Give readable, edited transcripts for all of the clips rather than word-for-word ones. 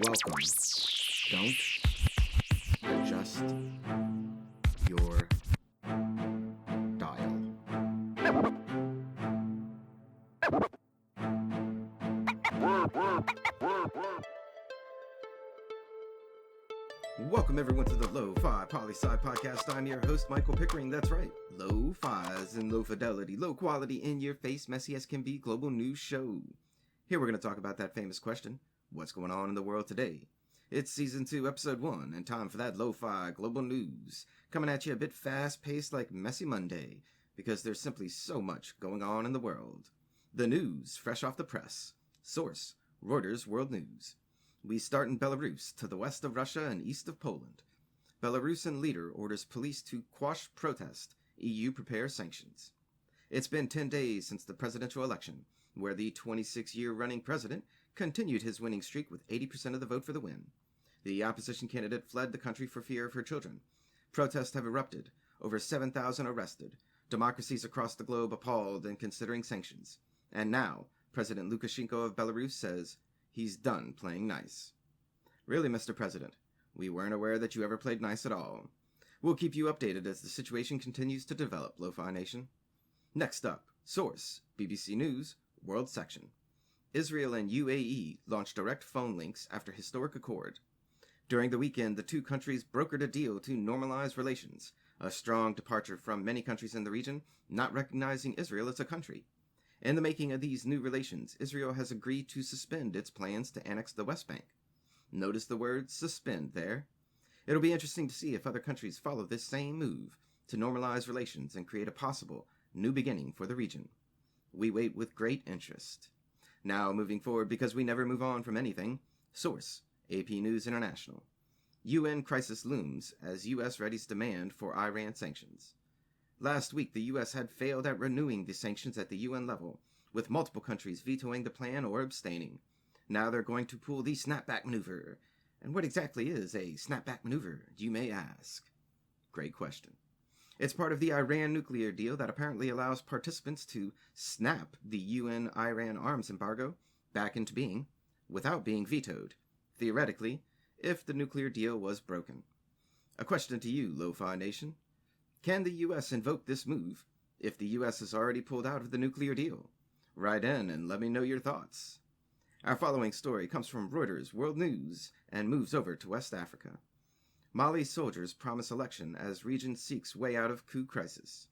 Welcome. Don't adjust your dial. Welcome everyone to the Lofi Poli Sci podcast. I'm your host, Michael Pickering. That's right, Lo-Fi as in low fidelity, low quality, in your face, messy as can be, global news show. Here we're going to talk about that famous question, what's going on in the world today? It's season 2, episode 1, and time for that Lo-Fi Global News. Coming at you a bit fast-paced like Messy Monday, because there's simply so much going on in the world. The news, fresh off the press. Source, Reuters World News. We start in Belarus, to the west of Russia and east of Poland. Belarusian leader orders police to quash protest. EU prepares sanctions. It's been 10 days since the presidential election, where the 26-year running president continued his winning streak with 80% of the vote for the win. The opposition candidate fled the country for fear of her children. Protests have erupted. Over 7,000 arrested. Democracies across the globe appalled and considering sanctions. And now, President Lukashenko of Belarus says he's done playing nice. Really, Mr. President, we weren't aware that you ever played nice at all. We'll keep you updated as the situation continues to develop, Lo-Fi Nation. Next up, source, BBC News, World Section. Israel and UAE launched direct phone links after historic accord. During the weekend, the two countries brokered a deal to normalize relations, a strong departure from many countries in the region not recognizing Israel as a country. In the making of these new relations, Israel has agreed to suspend its plans to annex the West Bank. Notice the word suspend there. It'll be interesting to see if other countries follow this same move to normalize relations and create a possible new beginning for the region. We wait with great interest. Now, moving forward, because we never move on from anything, source, AP News International. UN crisis looms as U.S. readies demand for Iran sanctions. Last week, the U.S. had failed at renewing the sanctions at the UN level, with multiple countries vetoing the plan or abstaining. Now they're going to pull the snapback maneuver. And what exactly is a snapback maneuver, you may ask? Great question. It's part of the Iran nuclear deal that apparently allows participants to snap the UN-Iran arms embargo back into being without being vetoed, theoretically, if the nuclear deal was broken. A question to you, Lo-Fi Nation. Can the U.S. invoke this move if the U.S. has already pulled out of the nuclear deal? Write in and let me know your thoughts. Our following story comes from Reuters World News and moves over to West Africa. Mali soldiers promise election as region seeks way out of coup crisis.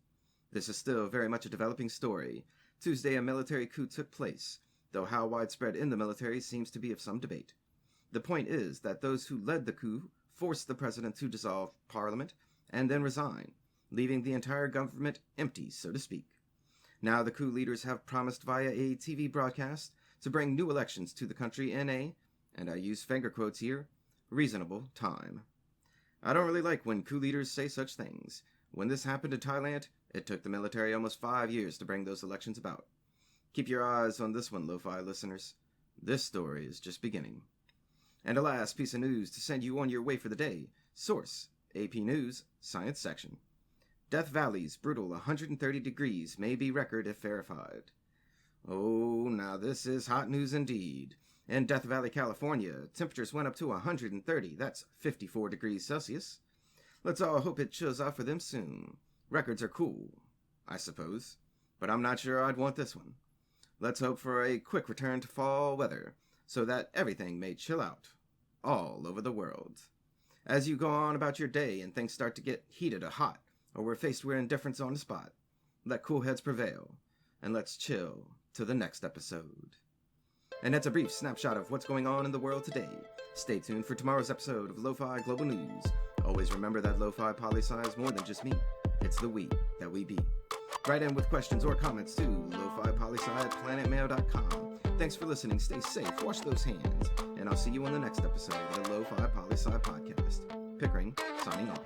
This is still very much a developing story. Tuesday, a military coup took place, though how widespread in the military seems to be of some debate. The point is that those who led the coup forced the president to dissolve parliament and then resign, leaving the entire government empty, so to speak. Now the coup leaders have promised via a TV broadcast to bring new elections to the country in a, and I use finger quotes here, reasonable time. I don't really like when coup leaders say such things. When this happened in Thailand, it took the military almost 5 years to bring those elections about. Keep your eyes on this one, Lo-Fi listeners. This story is just beginning. And a last piece of news to send you on your way for the day. Source, AP News, Science Section. Death Valley's brutal 130 degrees may be record if verified. Oh, now this is hot news indeed. In Death Valley, California, temperatures went up to 130. That's 54 degrees Celsius. Let's all hope it chills out for them soon. Records are cool, I suppose, but I'm not sure I'd want this one. Let's hope for a quick return to fall weather, so that everything may chill out, all over the world. As you go on about your day and things start to get heated or hot, or we're faced with indifference on the spot, let cool heads prevail, and let's chill to the next episode. And that's a brief snapshot of what's going on in the world today. Stay tuned for tomorrow's episode of Lofi Global News. Always remember that Lofi Poli Sci is more than just me. It's the we that we be. Write in with questions or comments to lofipolisci@planetmail.com. Thanks for listening. Stay safe. Wash those hands. And I'll see you on the next episode of the Lofi Poli Sci podcast. Pickering, signing off.